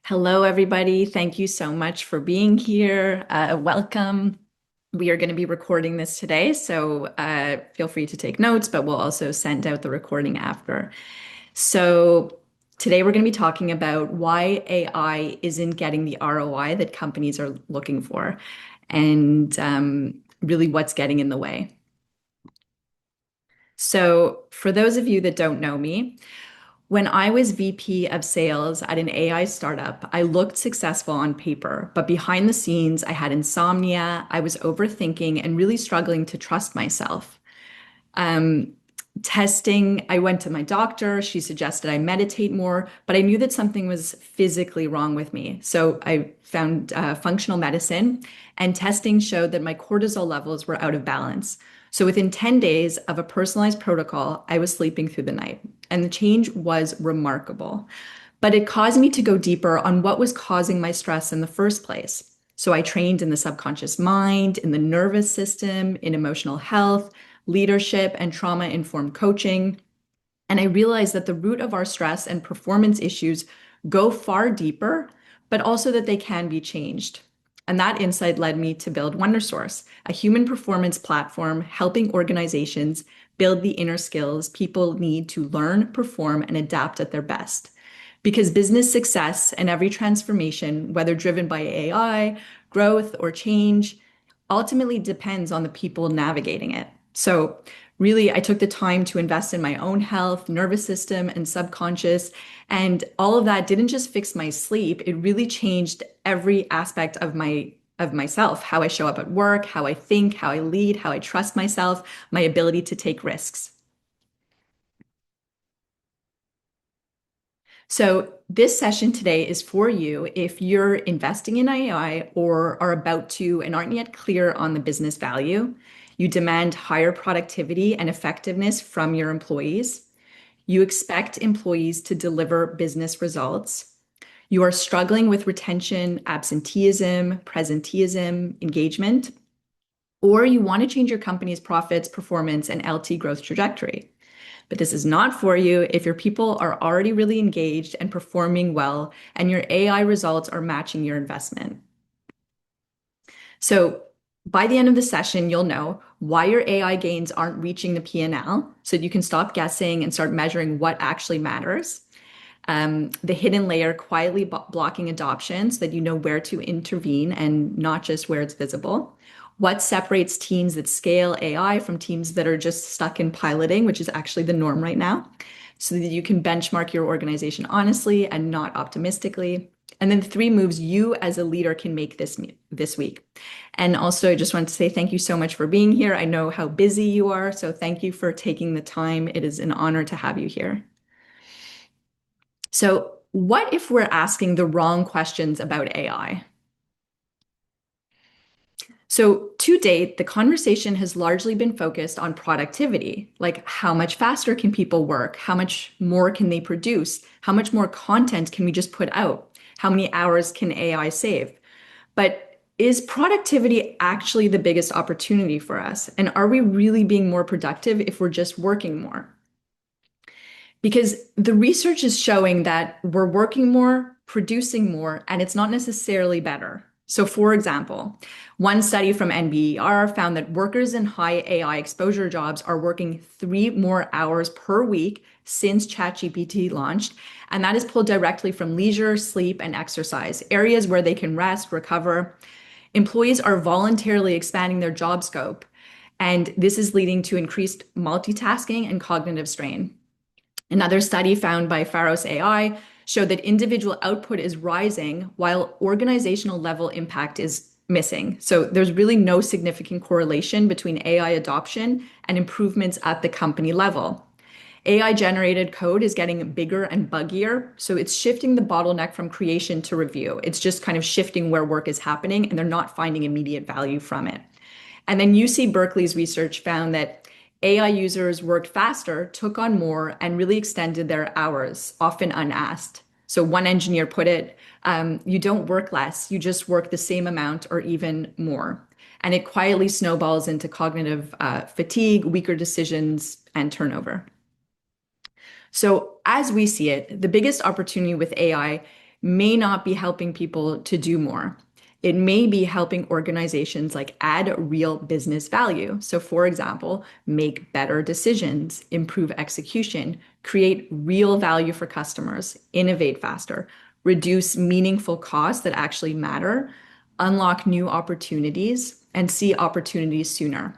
Hello, everybody. Thank you so much for being here. Welcome. We are going to be recording this today, so feel free to take notes, but we'll also send out the recording after. So, today we're going to be talking about why AI isn't getting the ROI that companies are looking for, and really what's getting in the way. So, for those of you that don't know me, when I was VP of sales at an AI startup, I looked successful on paper, but behind the scenes, I had insomnia, I was overthinking, and really struggling to trust myself. Um, Testing, I went to my doctor. She suggested I meditate more, but I knew that something was physically wrong with me. So I found functional medicine, and testing showed that my cortisol levels were out of balance. So within 10 days of a personalized protocol, I was sleeping through the night, and the change was remarkable. But it caused me to go deeper on what was causing my stress in the first place. So I trained in the subconscious mind, in the nervous system, in emotional health, leadership, and trauma-informed coaching. And I realized that the root of our stress and performance issues go far deeper, but also that they can be changed. And that insight led me to build WonderSource, a human performance platform helping organizations build the inner skills people need to learn, perform, and adapt at their best. Because business success and every transformation, whether driven by AI, growth, or change, ultimately depends on the people navigating it. So, really, I took the time to invest in my own health, nervous system, and subconscious. And all of that didn't just fix my sleep, it really changed every aspect of myself, how I show up at work, how I think, how I lead, how I trust myself, my ability to take risks. So, this session today is for you if you're investing in AI or are about to and aren't yet clear on the business value. You demand higher productivity and effectiveness from your employees. You expect employees to deliver business results. You are struggling with retention, absenteeism, presenteeism, engagement, or you want to change your company's profits, performance, and LT growth trajectory. But this is not for you if your people are already really engaged and performing well, and your AI results are matching your investment. So by the end of the session, you'll know why your AI gains aren't reaching the P&L, so you can stop guessing and start measuring what actually matters. The hidden layer quietly blocking adoption so that you know where to intervene and not just where it's visible. What separates teams that scale AI from teams that are just stuck in piloting, which is actually the norm right now, so that you can benchmark your organization honestly and not optimistically. And then 3 moves you as a leader can make this week. And also, I just want to say thank you so much for being here. I know how busy you are, so thank you for taking the time. It is an honor to have you here. So, what if we're asking the wrong questions about AI? So, to date, the conversation has largely been focused on productivity, like how much faster can people work? How much more can they produce? How much more content can we just put out? How many hours can AI save? But is productivity actually the biggest opportunity for us? And are we really being more productive if we're just working more? Because the research is showing that we're working more, producing more, and it's not necessarily better. So, for example, one study from NBER found that workers in high AI exposure jobs are working 3 more hours per week since ChatGPT launched. And that is pulled directly from leisure, sleep, and exercise, areas where they can rest, recover. Employees are voluntarily expanding their job scope, and this is leading to increased multitasking and cognitive strain. Another study found by Pharos AI showed that individual output is rising while organizational level impact is missing. So there's really no significant correlation between AI adoption and improvements at the company level. AI generated code is getting bigger and buggier. So it's shifting the bottleneck from creation to review. It's just kind of shifting where work is happening, and they're not finding immediate value from it. And then UC Berkeley's research found that AI users worked faster, took on more, and really extended their hours, often unasked. So one engineer put it, you don't work less, you just work the same amount or even more. And it quietly snowballs into cognitive fatigue, weaker decisions, and turnover. So as we see it, the biggest opportunity with AI may not be helping people to do more. It may be helping organizations like add real business value. So, for example, make better decisions, improve execution, create real value for customers, innovate faster, reduce meaningful costs that actually matter, unlock new opportunities, and see opportunities sooner.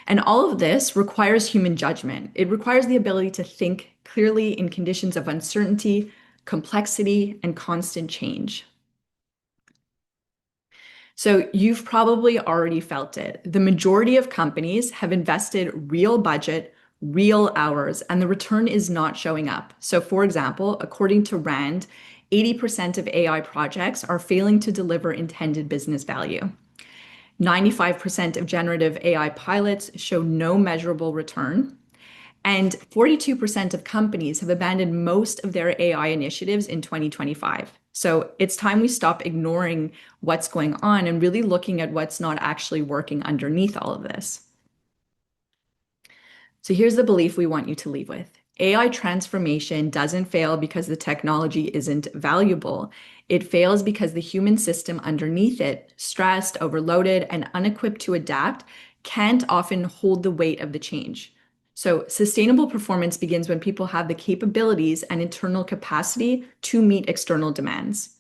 And all of this requires human judgment. It requires the ability to think clearly in conditions of uncertainty, complexity, and constant change. So you've probably already felt it. The majority of companies have invested real budget, real hours, and the return is not showing up. So, for example, according to RAND, 80% of AI projects are failing to deliver intended business value. 95% of generative AI pilots show no measurable return. And 42% of companies have abandoned most of their AI initiatives in 2025. So it's time we stop ignoring what's going on and really looking at what's not actually working underneath all of this. So here's the belief we want you to leave with. AI transformation doesn't fail because the technology isn't valuable. It fails because the human system underneath it, stressed, overloaded, and unequipped to adapt, can't often hold the weight of the change. So, sustainable performance begins when people have the capabilities and internal capacity to meet external demands.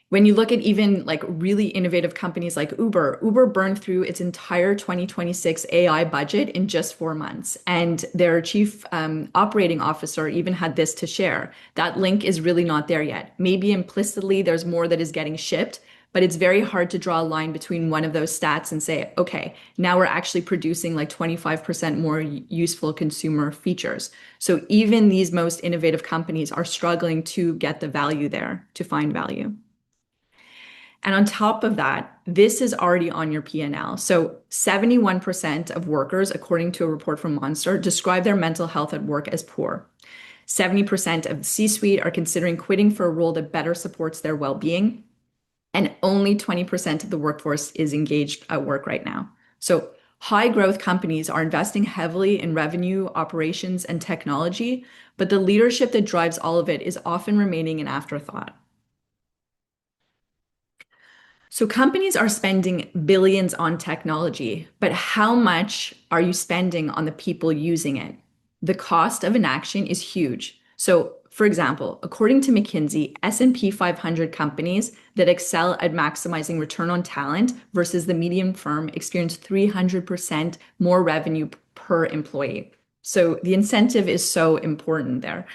When you look at even like really innovative companies like Uber, Uber burned through its entire 2026 AI budget in just 4 months. And their chief operating officer even had this to share. That link is really not there yet. Maybe implicitly there's more that is getting shipped, but it's very hard to draw a line between one of those stats and say, okay, now we're actually producing like 25% more useful consumer features. So even these most innovative companies are struggling to get the value there, to find value. And on top of that, this is already on your P&L. So 71% of workers, according to a report from Monster, describe their mental health at work as poor. 70% of the C-suite are considering quitting for a role that better supports their well-being. And only 20% of the workforce is engaged at work right now. So high growth companies are investing heavily in revenue, operations, and technology, but the leadership that drives all of it is often remaining an afterthought. So companies are spending billions on technology, but how much are you spending on the people using it? The cost of inaction is huge. So, for example, according to McKinsey, S&P 500 companies that excel at maximizing return on talent versus the median firm experience 300% more revenue per employee. So the incentive is so important there.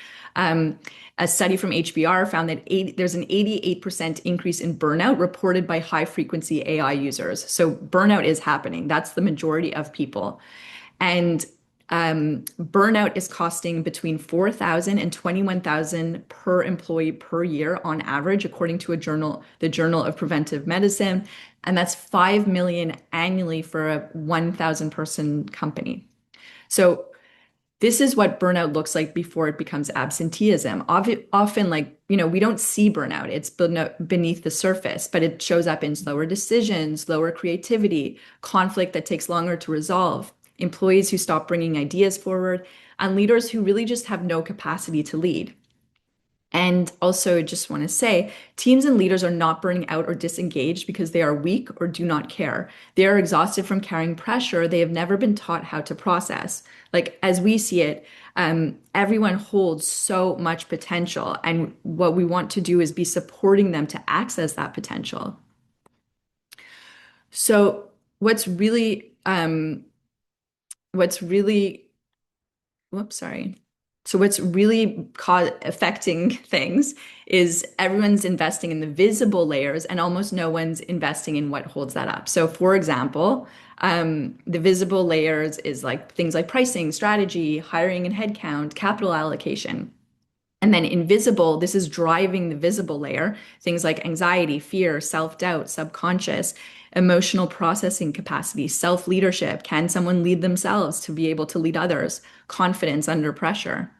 A study from HBR found that there's an 88% increase in burnout reported by high frequency AI users. So burnout is happening. That's the majority of people. And burnout is costing between 4,000 and 21,000 per employee per year on average, according to the Journal of Preventive Medicine. And that's 5 million annually for a 1,000 person company. So this is what burnout looks like before it becomes absenteeism. Often, we don't see burnout. It's beneath the surface, but it shows up in slower decisions, lower creativity, conflict that takes longer to resolve, employees who stop bringing ideas forward, and leaders who really just have no capacity to lead. And also, just want to say, teams and leaders are not burning out or disengaged because they are weak or do not care. They are exhausted from carrying pressure they have never been taught how to process. Like, as we see it, everyone holds so much potential. And what we want to do is be supporting them to access that potential. So what's really, whoops, sorry. So what's really affecting things is everyone's investing in the visible layers and almost no one's investing in what holds that up. So for example, the visible layers is like things like pricing, strategy, hiring and headcount, capital allocation. And then invisible, this is driving the visible layer, things like anxiety, fear, self-doubt, subconscious, emotional processing capacity, self-leadership. Can someone lead themselves to be able to lead others? Confidence under pressure.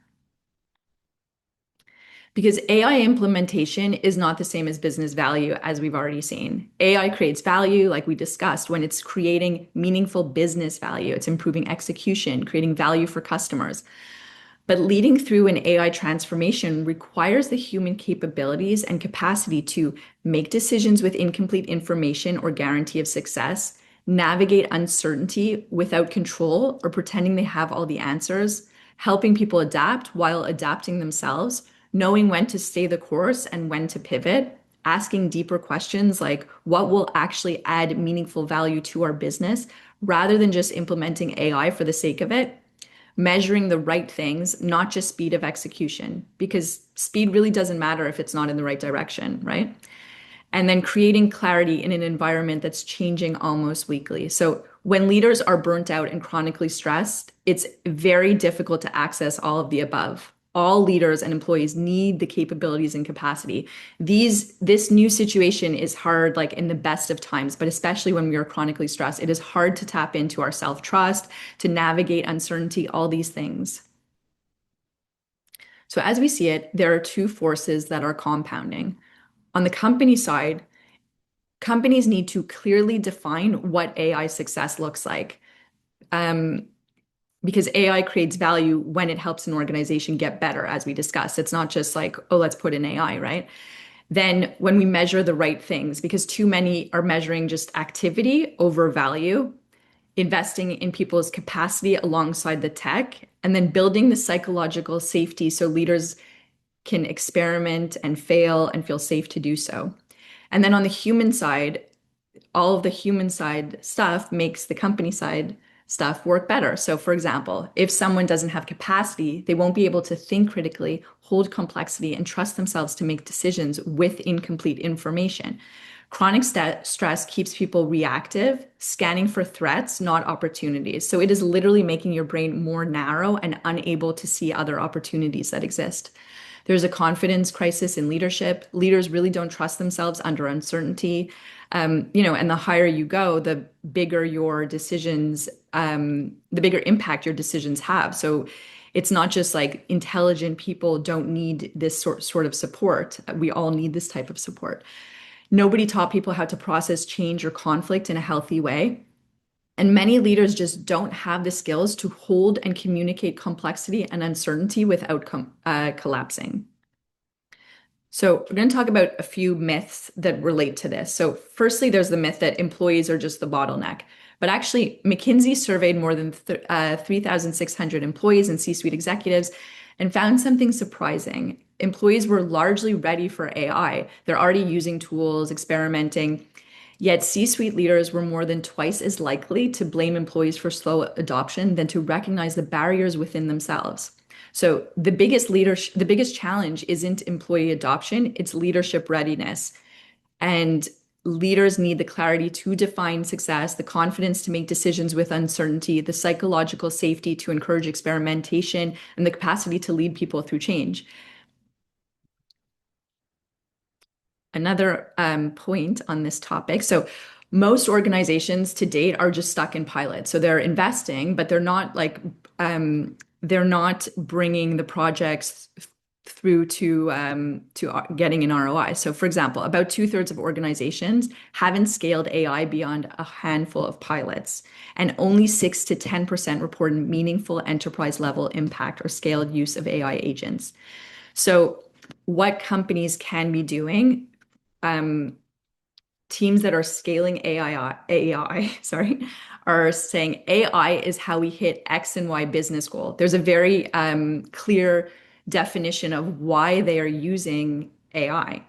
Because AI implementation is not the same as business value, as we've already seen. AI creates value, like we discussed, when it's creating meaningful business value. It's improving execution, creating value for customers. But leading through an AI transformation requires the human capabilities and capacity to make decisions with incomplete information or guarantee of success, navigate uncertainty without control or pretending they have all the answers, helping people adapt while adapting themselves, knowing when to stay the course and when to pivot, asking deeper questions like what will actually add meaningful value to our business rather than just implementing AI for the sake of it, measuring the right things, not just speed of execution, because speed really doesn't matter if it's not in the right direction, right? And then creating clarity in an environment that's changing almost weekly. So when leaders are burnt out and chronically stressed, it's very difficult to access all of the above. All leaders and employees need the capabilities and capacity. This new situation is hard, like in the best of times, but especially when we are chronically stressed, it is hard to tap into our self-trust, to navigate uncertainty, all these things. So as we see it, there are two forces that are compounding. On the company side, companies need to clearly define what AI success looks like. Um, because AI creates value when it helps an organization get better, as we discussed. It's not just like, oh, let's put in AI, right? Then when we measure the right things, because too many are measuring just activity over value, investing in people's capacity alongside the tech, and then building the psychological safety so leaders can experiment and fail and feel safe to do so. And then on the human side, all of the human side stuff makes the company side stuff work better. So, for example, if someone doesn't have capacity, they won't be able to think critically, hold complexity, and trust themselves to make decisions with incomplete information. Chronic stress keeps people reactive, scanning for threats, not opportunities. So, it is literally making your brain more narrow and unable to see other opportunities that exist. There's a confidence crisis in leadership. Leaders really don't trust themselves under uncertainty. And the higher you go, the bigger your decisions, the bigger impact your decisions have. So it's not just like intelligent people don't need this sort of support. We all need this type of support. Nobody taught people how to process change or conflict in a healthy way. And many leaders just don't have the skills to hold and communicate complexity and uncertainty without collapsing. So, we're going to talk about a few myths that relate to this. So, firstly, there's the myth that employees are just the bottleneck. But actually, McKinsey surveyed more than 3,600 employees and C-suite executives and found something surprising. Employees were largely ready for AI. They're already using tools, experimenting. Yet C-suite leaders were more than twice as likely to blame employees for slow adoption than to recognize the barriers within themselves. So the biggest challenge isn't employee adoption, it's leadership readiness. And leaders need the clarity to define success, the confidence to make decisions with uncertainty, the psychological safety to encourage experimentation, and the capacity to lead people through change. Another point on this topic. So most organizations to date are just stuck in pilot. So they're investing, but they're not bringing the projects through to getting an ROI. So for example, about 2/3 of organizations haven't scaled AI beyond a handful of pilots, and only 6 to 10% report meaningful enterprise level impact or scaled use of AI agents. So what companies can be doing, teams that are scaling AI, sorry, are saying AI is how we hit X and Y business goal. There's a very clear definition of why they are using AI.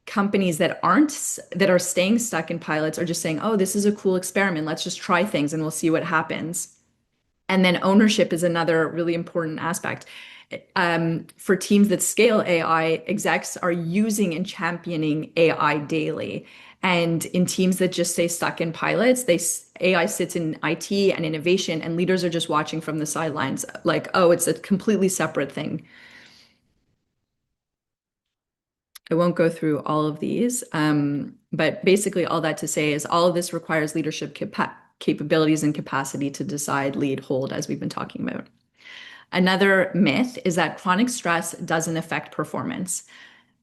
Companies that are staying stuck in pilots are just saying, oh, this is a cool experiment. Let's just try things and we'll see what happens. And then ownership is another really important aspect. For teams that scale AI, execs are using and championing AI daily. And in teams that just stay stuck in pilots, AI sits in IT and innovation, and leaders are just watching from the sidelines, like, oh, it's a completely separate thing. I won't go through all of these, but basically all that to say is all of this requires leadership capabilities and capacity to decide, lead, hold, as we've been talking about. Another myth is that chronic stress doesn't affect performance.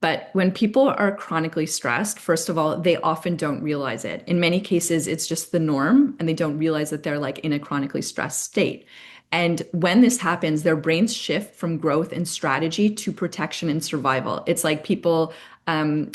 But when people are chronically stressed, first of all, they often don't realize it. In many cases, it's just the norm, and they don't realize that they're like in a chronically stressed state. And when this happens, their brains shift from growth and strategy to protection and survival. It's like people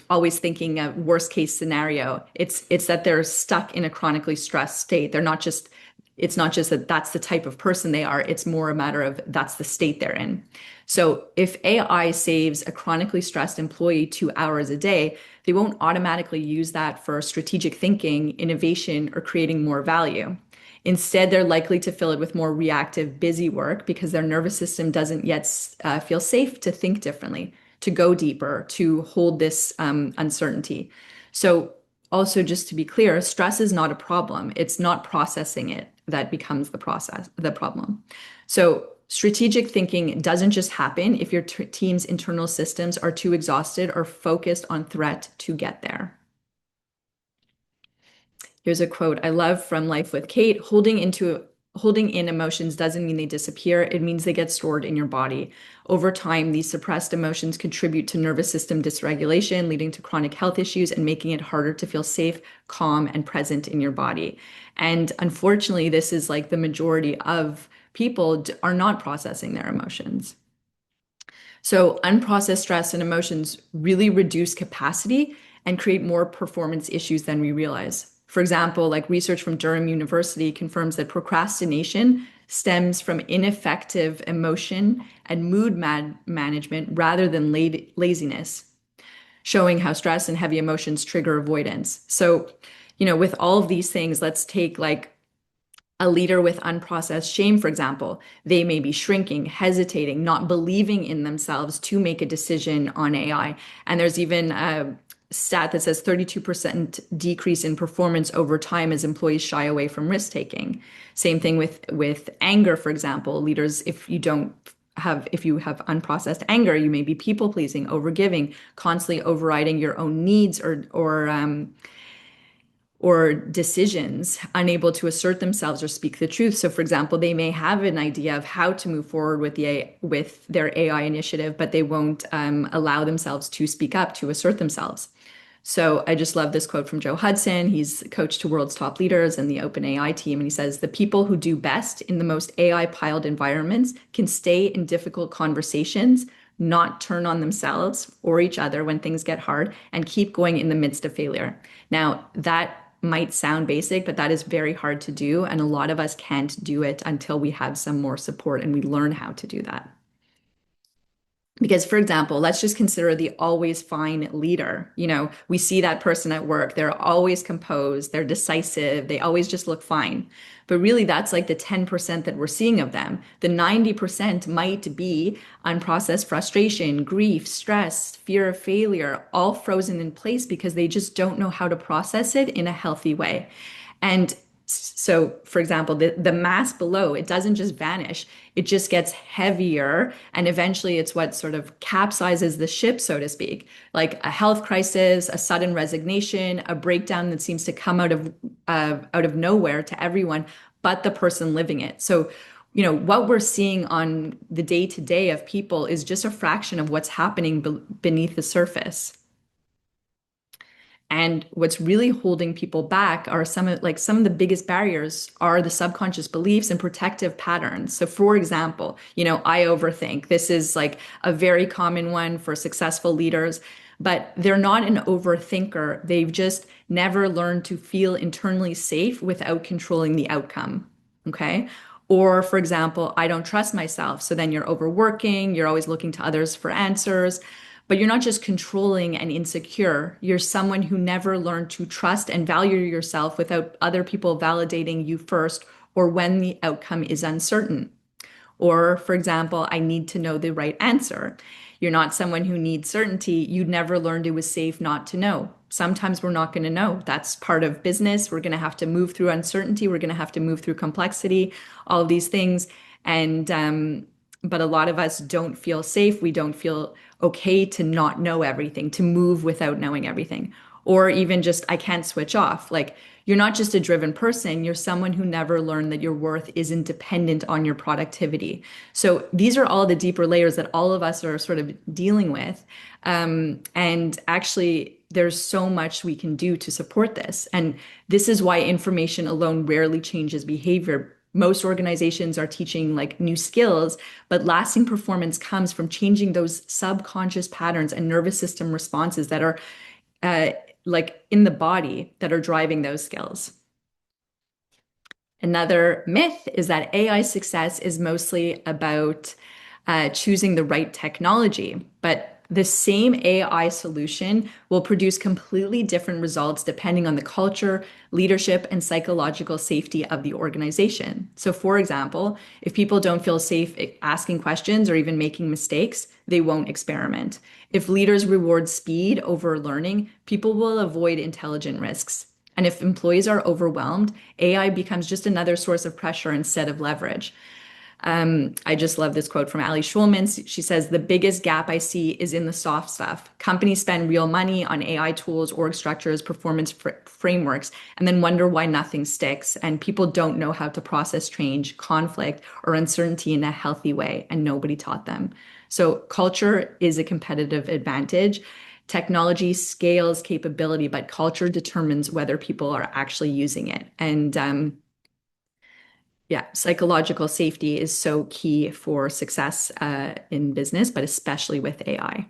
always thinking a worst case scenario. It's that they're stuck in a chronically stressed state. They're not just it's not just that that's the type of person they are. It's more a matter of that's the state they're in. So if AI saves a chronically stressed employee 2 hours a day, they won't automatically use that for strategic thinking, innovation, or creating more value. Instead, they're likely to fill it with more reactive, busy work because their nervous system doesn't yet feel safe to think differently, to go deeper, to hold this uncertainty. So, also, just to be clear, stress is not a problem. It's not processing it that becomes the problem. So, strategic thinking doesn't just happen if your team's internal systems are too exhausted or focused on threat to get there. Here's a quote I love from Life with Kate. Holding in emotions doesn't mean they disappear. It means they get stored in your body. Over time, these suppressed emotions contribute to nervous system dysregulation, leading to chronic health issues and making it harder to feel safe, calm, and present in your body. And unfortunately, this is like the majority of people are not processing their emotions. So unprocessed stress and emotions really reduce capacity and create more performance issues than we realize. For example, like research from Durham University confirms that procrastination stems from ineffective emotion and mood management rather than laziness, showing how stress and heavy emotions trigger avoidance. So, with all of these things, let's take like a leader with unprocessed shame, for example. They may be shrinking, hesitating, not believing in themselves to make a decision on AI. And there's even a stat that says 32% decrease in performance over time as employees shy away from risk taking. Same thing with anger, for example. Leaders, if you have unprocessed anger, you may be people pleasing, overgiving, constantly overriding your own needs or decisions, unable to assert themselves or speak the truth. So, for example, they may have an idea of how to move forward with their AI initiative, but they won't allow themselves to speak up, to assert themselves. So I just love this quote from Joe Hudson. He's coached to world's top leaders in the OpenAI team. And he says, the people who do best in the most AI piled environments can stay in difficult conversations, not turn on themselves or each other when things get hard, and keep going in the midst of failure. Now, that might sound basic, but that is very hard to do. And a lot of us can't do it until we have some more support and we learn how to do that. Because, for example, let's just consider the always fine leader. We see that person at work. They're always composed, they're decisive, they always just look fine. But really, that's like the 10% that we're seeing of them. The 90% might be unprocessed frustration, grief, stress, fear of failure, all frozen in place because they just don't know how to process it in a healthy way. And so, for example, the mass below, it doesn't just vanish, it just gets heavier. And eventually, it's what sort of capsizes the ship, so to speak, like a health crisis, a sudden resignation, a breakdown that seems to come out of nowhere to everyone but the person living it. So, what we're seeing on the day to day of people is just a fraction of what's happening beneath the surface. And what's really holding people back are some of the biggest barriers are the subconscious beliefs and protective patterns. So for example, I overthink. This is like a very common one for successful leaders, but they're not an overthinker. They've just never learned to feel internally safe without controlling the outcome. Okay? Or, for example, I don't trust myself. So then you're overworking, you're always looking to others for answers. But you're not just controlling and insecure. You're someone who never learned to trust and value yourself without other people validating you first or when the outcome is uncertain. Or, for example, I need to know the right answer. You're not someone who needs certainty. You never learned it was safe not to know. Sometimes we're not going to know. That's part of business. We're going to have to move through uncertainty. We're going to have to move through complexity, all of these things. But a lot of us don't feel safe. We don't feel okay to not know everything, to move without knowing everything, or even just, I can't switch off. Like, you're not just a driven person, you're someone who never learned that your worth isn't dependent on your productivity. So these are all the deeper layers that all of us are sort of dealing with. And actually, there's so much we can do to support this. And this is why information alone rarely changes behavior. most organizations are teaching like new skills, but lasting performance comes from changing those subconscious patterns and nervous system responses that are uh, like in the body that are driving those skills. Another myth is that AI success is mostly about choosing the right technology, but the same AI solution will produce completely different results depending on the culture, leadership, and psychological safety of the organization. So, for example, if people don't feel safe asking questions or even making mistakes, they won't experiment. If leaders reward speed over learning, people will avoid intelligent risks. And if employees are overwhelmed, AI becomes just another source of pressure instead of leverage. I just love this quote from Ali Schulman. She says, the biggest gap I see is in the soft stuff. Companies spend real money on AI tools, org structures, performance frameworks, and then wonder why nothing sticks. And people don't know how to process change, conflict, or uncertainty in a healthy way, and nobody taught them. So culture is a competitive advantage. Technology scales capability, but culture determines whether people are actually using it. And yeah, psychological safety is so key for success in business, but especially with AI.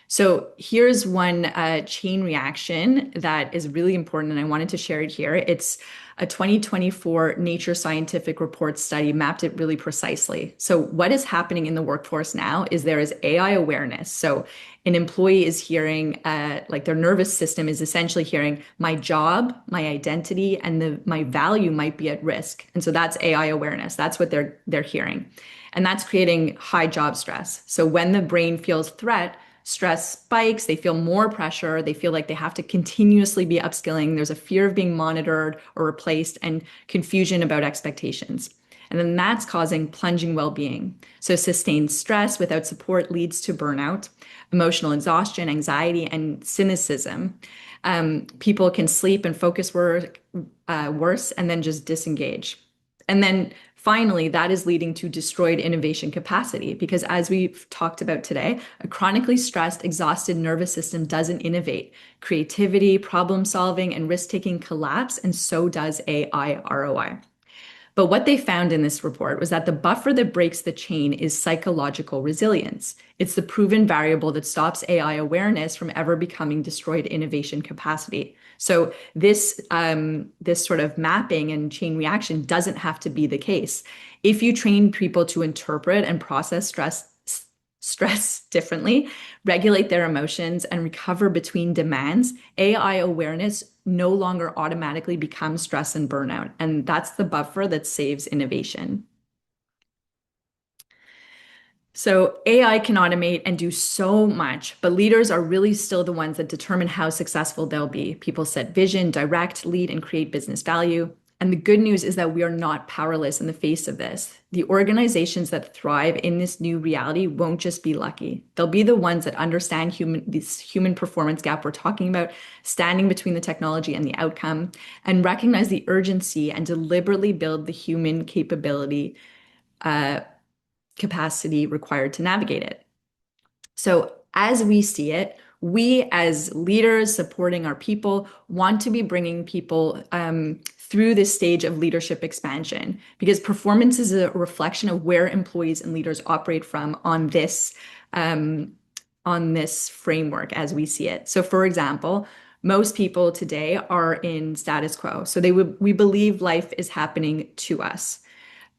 So here's one chain reaction that is really important, and I wanted to share it here. It's a 2024 Nature Scientific Report study mapped it really precisely. So what is happening in the workforce now is there is AI awareness. So an employee is hearing, like their nervous system is essentially hearing, my job, my identity, and my value might be at risk. And so that's AI awareness. That's what they're hearing, and that's creating high job stress. So when the brain feels threat, stress spikes, they feel more pressure, they feel like they have to continuously be upskilling. There's a fear of being monitored or replaced and confusion about expectations. And then that's causing plunging well-being. So sustained stress without support leads to burnout, emotional exhaustion, anxiety, and cynicism. People can sleep and focus worse and then just disengage. And then finally, that is leading to destroyed innovation capacity because, as we've talked about today, a chronically stressed, exhausted nervous system doesn't innovate. Creativity, problem solving, and risk taking collapse, and so does AI ROI. But what they found in this report was that the buffer that breaks the chain is psychological resilience. It's the proven variable that stops AI awareness from ever becoming destroyed innovation capacity. So this sort of mapping and chain reaction doesn't have to be the case. If you train people to interpret and process stress differently, regulate their emotions, and recover between demands, AI awareness no longer automatically becomes stress and burnout. And that's the buffer that saves innovation. So AI can automate and do so much, but leaders are really still the ones that determine how successful they'll be. People set vision, direct, lead, and create business value. And the good news is that we are not powerless in the face of this. The organizations that thrive in this new reality won't just be lucky. They'll be the ones that understand this human performance gap we're talking about, standing between the technology and the outcome, and recognize the urgency and deliberately build the human capacity required to navigate it. So as we see it, we as leaders supporting our people want to be bringing people through this stage of leadership expansion because performance is a reflection of where employees and leaders operate from on this framework as we see it. So for example, most people today are in status quo. So we believe life is happening to us.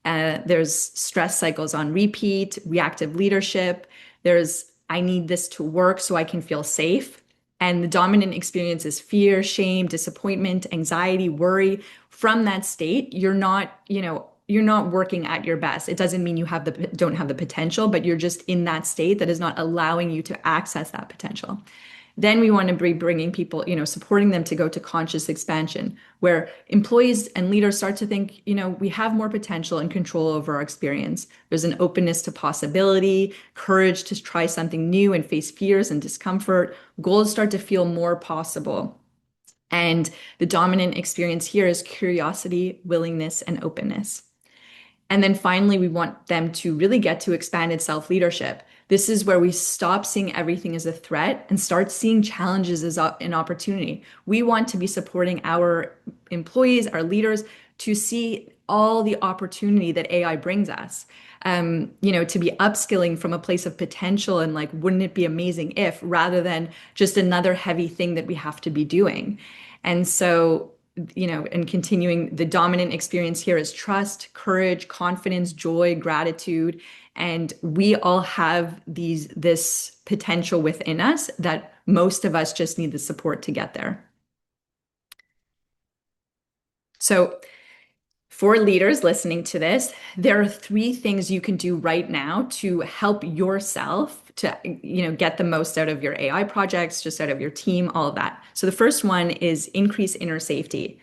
There's stress cycles on repeat, reactive leadership. There's, I need this to work so I can feel safe. And the dominant experience is fear, shame, disappointment, anxiety, worry. From that state, you're not working at your best. It doesn't mean you don't have the potential, but you're just in that state that is not allowing you to access that potential. Then we want to be bringing people, supporting them to go to conscious expansion, where employees and leaders start to think, we have more potential and control over our experience. There's an openness to possibility, courage to try something new and face fears and discomfort. Goals start to feel more possible. And the dominant experience here is curiosity, willingness, and openness. And then finally, we want them to really get to expanded self-leadership. This is where we stop seeing everything as a threat and start seeing challenges as an opportunity. We want to be supporting our employees, our leaders, to see all the opportunity that AI brings us. To be upskilling from a place of potential and like, wouldn't it be amazing if, rather than just another heavy thing that we have to be doing. And so, and continuing the dominant experience here is trust, courage, confidence, joy, gratitude. And we all have this potential within us that most of us just need the support to get there. So, for leaders listening to this, there are three things you can do right now to help yourself to, get the most out of your AI projects, just out of your team, all of that. So the first one is increase inner safety.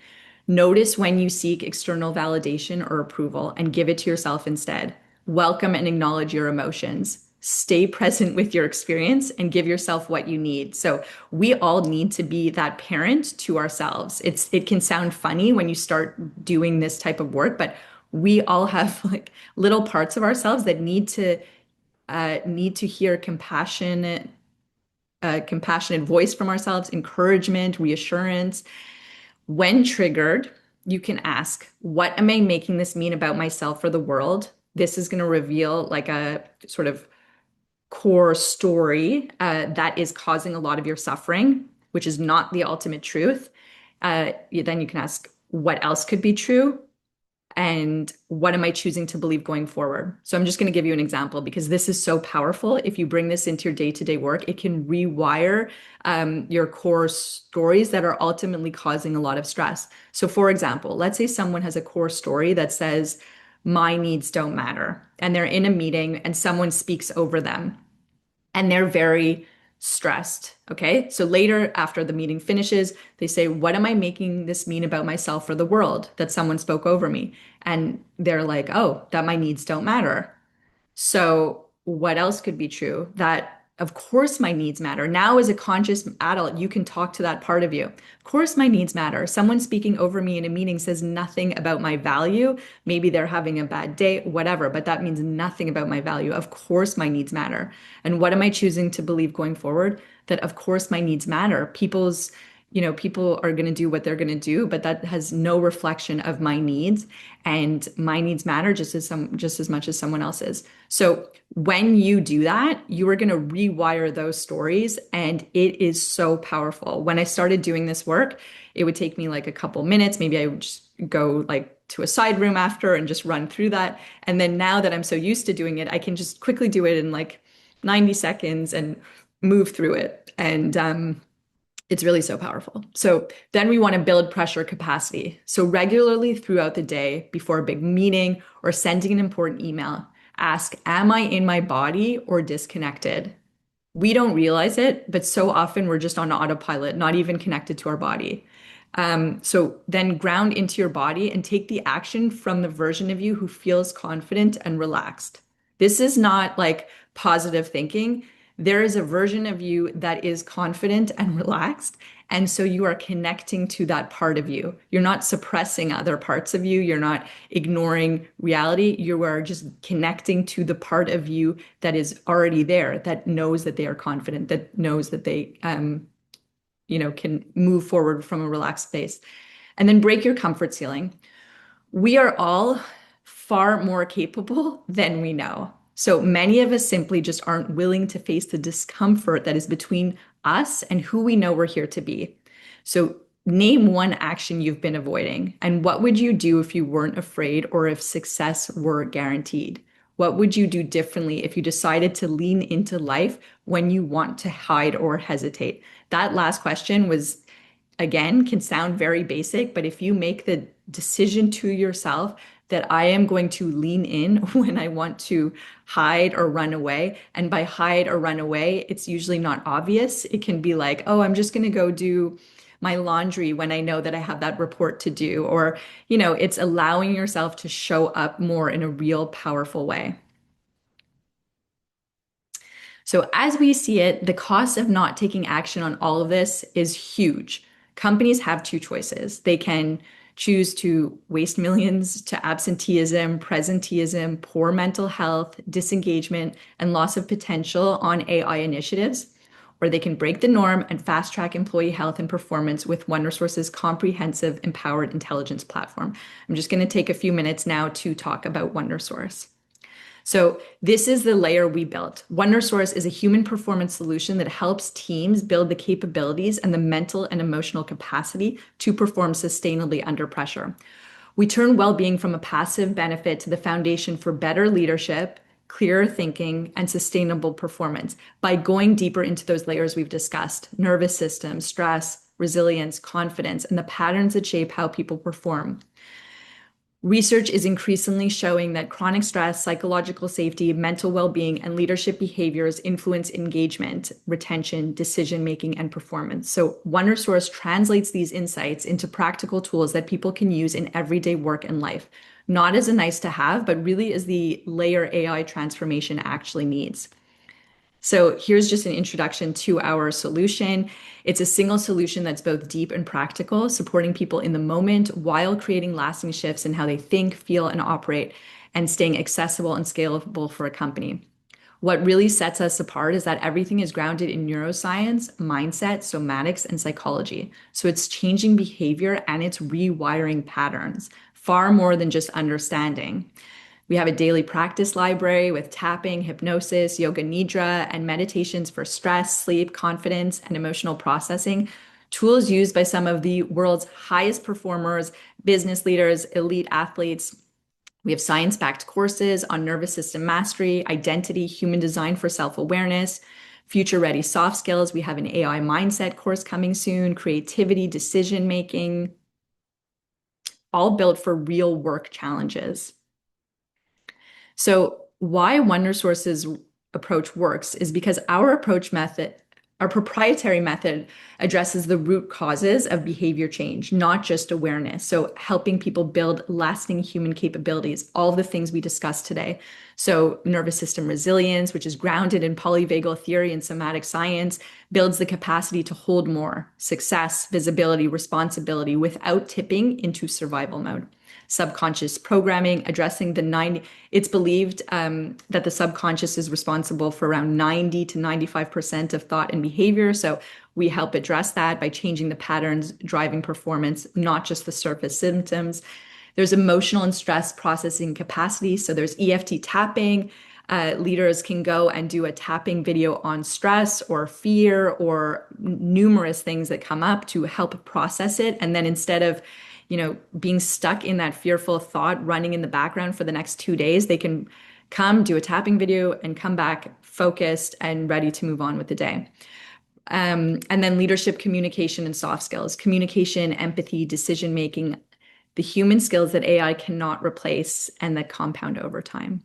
Notice when you seek external validation or approval and give it to yourself instead. Welcome and acknowledge your emotions. Stay present with your experience and give yourself what you need. So we all need to be that parent to ourselves. It can sound funny when you start doing this type of work, but we all have like little parts of ourselves that need to hear compassionate voice from ourselves, encouragement, reassurance. When triggered, you can ask, what am I making this mean about myself or the world? This is going to reveal like a sort of core story that is causing a lot of your suffering, which is not the ultimate truth. Then you can ask, what else could be true? And what am I choosing to believe going forward? So I'm just going to give you an example because this is so powerful. If you bring this into your day-to-day work, it can rewire your core stories that are ultimately causing a lot of stress. So for example, let's say someone has a core story that says, my needs don't matter, and they're in a meeting and someone speaks over them and they're very stressed. Okay. So later, after the meeting finishes, they say, what am I making this mean about myself or the world that someone spoke over me? And they're like, oh, that my needs don't matter. So, what else could be true? That, of course, my needs matter. Now, as a conscious adult, you can talk to that part of you. Of course, my needs matter. Someone speaking over me in a meeting says nothing about my value. Maybe they're having a bad day, whatever, but that means nothing about my value. Of course, my needs matter. And what am I choosing to believe going forward? That, of course, my needs matter. People are going to do what they're going to do, but that has no reflection of my needs, and my needs matter just as much as someone else's. So when you do that, you are going to rewire those stories, and it is so powerful. When I started doing this work, it would take me like a couple minutes. Maybe I would just go like to a side room after and just run through that. And then now that I'm so used to doing it, I can just quickly do it in like 90 seconds and move through it. And it's really so powerful. So then we want to build pressure capacity. So regularly throughout the day, before a big meeting or sending an important email, ask, am I in my body or disconnected? We don't realize it, but so often we're just on autopilot, not even connected to our body. So then ground into your body and take the action from the version of you who feels confident and relaxed. This is not like positive thinking. There is a version of you that is confident and relaxed. And so you are connecting to that part of you. You're not suppressing other parts of you. You're not ignoring reality. You are just connecting to the part of you that is already there, that knows that they are confident, that knows that they, can move forward from a relaxed space. And then break your comfort ceiling. We are all far more capable than we know. So many of us simply just aren't willing to face the discomfort that is between us and who we know we're here to be. So name one action you've been avoiding, and what would you do if you weren't afraid or if success were guaranteed? What would you do differently if you decided to lean into life when you want to hide or hesitate? That last question was, again, can sound very basic, but if you make the decision to yourself that I am going to lean in when I want to hide or run away, and by hide or run away, it's usually not obvious. It can be like, oh, I'm just going to go do my laundry when I know that I have that report to do. Or, it's allowing yourself to show up more in a real powerful way. So as we see it, the cost of not taking action on all of this is huge. Companies have two choices. They can choose to waste millions to absenteeism, presenteeism, poor mental health, disengagement, and loss of potential on AI initiatives, or they can break the norm and fast track employee health and performance with OneResource's comprehensive empowered intelligence platform. I'm just going to take a few minutes now to talk about OneResource. So this is the layer we built. OneResource is a human performance solution that helps teams build the capabilities and the mental and emotional capacity to perform sustainably under pressure. We turn well-being from a passive benefit to the foundation for better leadership, clearer thinking, and sustainable performance by going deeper into those layers we've discussed: nervous system, stress, resilience, confidence, and the patterns that shape how people perform. Research is increasingly showing that chronic stress, psychological safety, mental well-being, and leadership behaviors influence engagement, retention, decision-making, and performance. So OneResource translates these insights into practical tools that people can use in everyday work and life, not as a nice to have, but really as the layer AI transformation actually needs. So here's just an introduction to our solution. It's a single solution that's both deep and practical, supporting people in the moment while creating lasting shifts in how they think, feel, and operate, and staying accessible and scalable for a company. What really sets us apart is that everything is grounded in neuroscience, mindset, somatics, and psychology. So it's changing behavior and it's rewiring patterns, far more than just understanding. We have a daily practice library with tapping, hypnosis, yoga nidra, and meditations for stress, sleep, confidence, and emotional processing. Tools used by some of the world's highest performers, business leaders, elite athletes. We have science-backed courses on nervous system mastery, identity, human design for self-awareness, future-ready soft skills. We have an AI mindset course coming soon, creativity, decision-making, all built for real work challenges. So why OneResource's approach works is because our proprietary method addresses the root causes of behavior change, not just awareness. So helping people build lasting human capabilities, all the things we discussed today. So nervous system resilience, which is grounded in polyvagal theory and somatic science, builds the capacity to hold more, success, visibility, responsibility without tipping into survival mode. Subconscious programming, addressing it's believed that the subconscious is responsible for around 90 to 95% of thought and behavior. So we help address that by changing the patterns driving performance, not just the surface symptoms. There's emotional and stress processing capacity. So there's EFT tapping. Leaders can go and do a tapping video on stress or fear or numerous things that come up to help process it. And then instead of being stuck in that fearful thought running in the background for the next 2 days, they can come do a tapping video and come back focused and ready to move on with the day. And then leadership, communication, and soft skills, communication, empathy, decision-making, the human skills that AI cannot replace and that compound over time.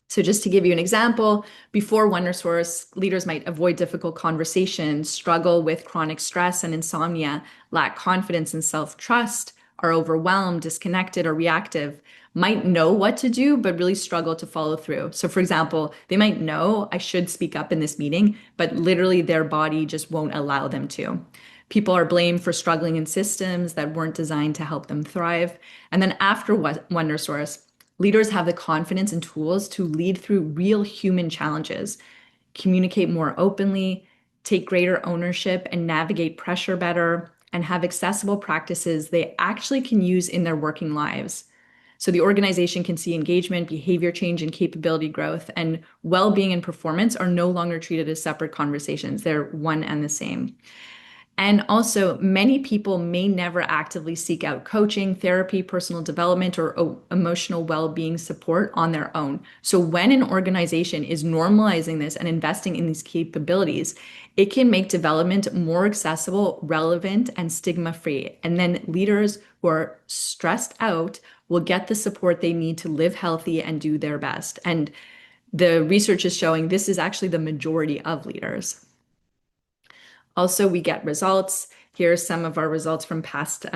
So just to give you an example, before OneResource, leaders might avoid difficult conversations, struggle with chronic stress and insomnia, lack confidence and self-trust, are overwhelmed, disconnected, or reactive, might know what to do, but really struggle to follow through. So for example, they might know I should speak up in this meeting, but literally their body just won't allow them to. People are blamed for struggling in systems that weren't designed to help them thrive. And then after OneResource, leaders have the confidence and tools to lead through real human challenges, communicate more openly, take greater ownership, and navigate pressure better, and have accessible practices they actually can use in their working lives. So the organization can see engagement, behavior change, and capability growth, and well-being and performance are no longer treated as separate conversations. They're one and the same. And also, many people may never actively seek out coaching, therapy, personal development, or emotional well-being support on their own. So when an organization is normalizing this and investing in these capabilities, it can make development more accessible, relevant, and stigma-free. And then leaders who are stressed out will get the support they need to live healthy and do their best. And the research is showing this is actually the majority of leaders. Also, we get results. Here are some of our results from past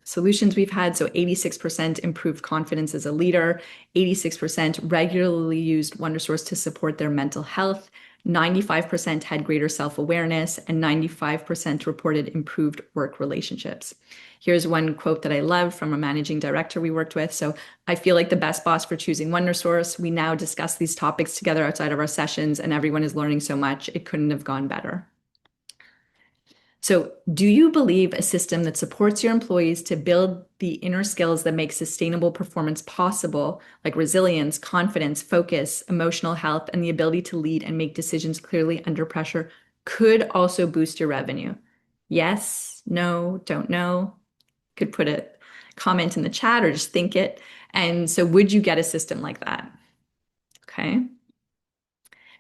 solutions we've had. So 86% improved confidence as a leader, 86% regularly used OneResource to support their mental health, 95% had greater self-awareness, and 95% reported improved work relationships. Here's one quote that I love from a managing director we worked with. So I feel like the best boss for choosing OneResource. We now discuss these topics together outside of our sessions, and everyone is learning so much. It couldn't have gone better. So, do you believe a system that supports your employees to build the inner skills that make sustainable performance possible, like resilience, confidence, focus, emotional health, and the ability to lead and make decisions clearly under pressure, could also boost your revenue? Yes, no, don't know. Could put a comment in the chat or just think it. And so, would you get a system like that? Okay.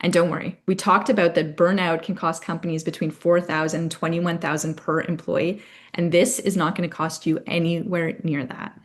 And don't worry, we talked about that burnout can cost companies between 4,000 and 21,000 per employee, and this is not going to cost you anywhere near that.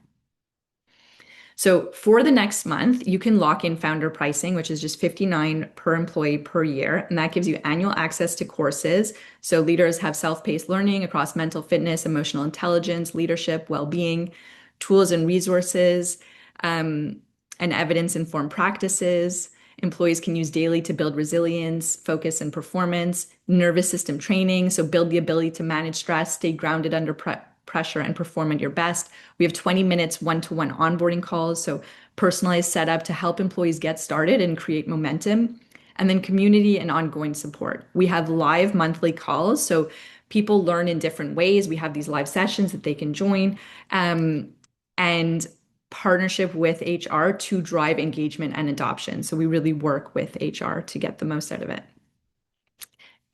So for the next month, you can lock in founder pricing, which is just 59 per employee per year, and that gives you annual access to courses. So leaders have self-paced learning across mental fitness, emotional intelligence, leadership, well-being, tools and resources, um, and evidence-informed practices. Employees can use daily to build resilience, focus, and performance, nervous system training. So build the ability to manage stress, stay grounded under pressure, and perform at your best. We have 20 minutes one-to-one onboarding calls. So personalized setup to help employees get started and create momentum. And then community and ongoing support. We have live monthly calls. So people learn in different ways. We have these live sessions that they can join. And partnership with HR to drive engagement and adoption. So we really work with HR to get the most out of it.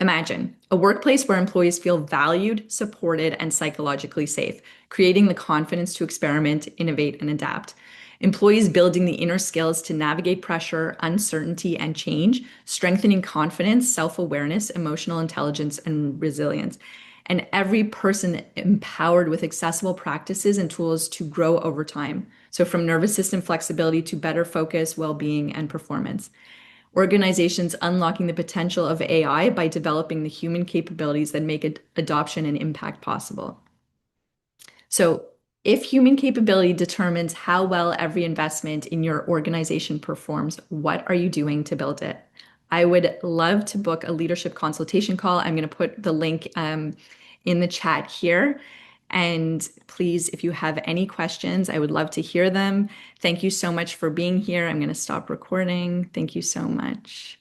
Imagine a workplace where employees feel valued, supported, and psychologically safe, creating the confidence to experiment, innovate, and adapt. Employees building the inner skills to navigate pressure, uncertainty, and change, strengthening confidence, self-awareness, emotional intelligence, and resilience. And every person empowered with accessible practices and tools to grow over time. So from nervous system flexibility to better focus, well-being, and performance. Organizations unlocking the potential of AI by developing the human capabilities that make adoption and impact possible. So, if human capability determines how well every investment in your organization performs, what are you doing to build it? I would love to book a leadership consultation call. I'm going to put the link in the chat here. And please, if you have any questions, I would love to hear them. Thank you so much for being here. I'm going to stop recording. Thank you so much.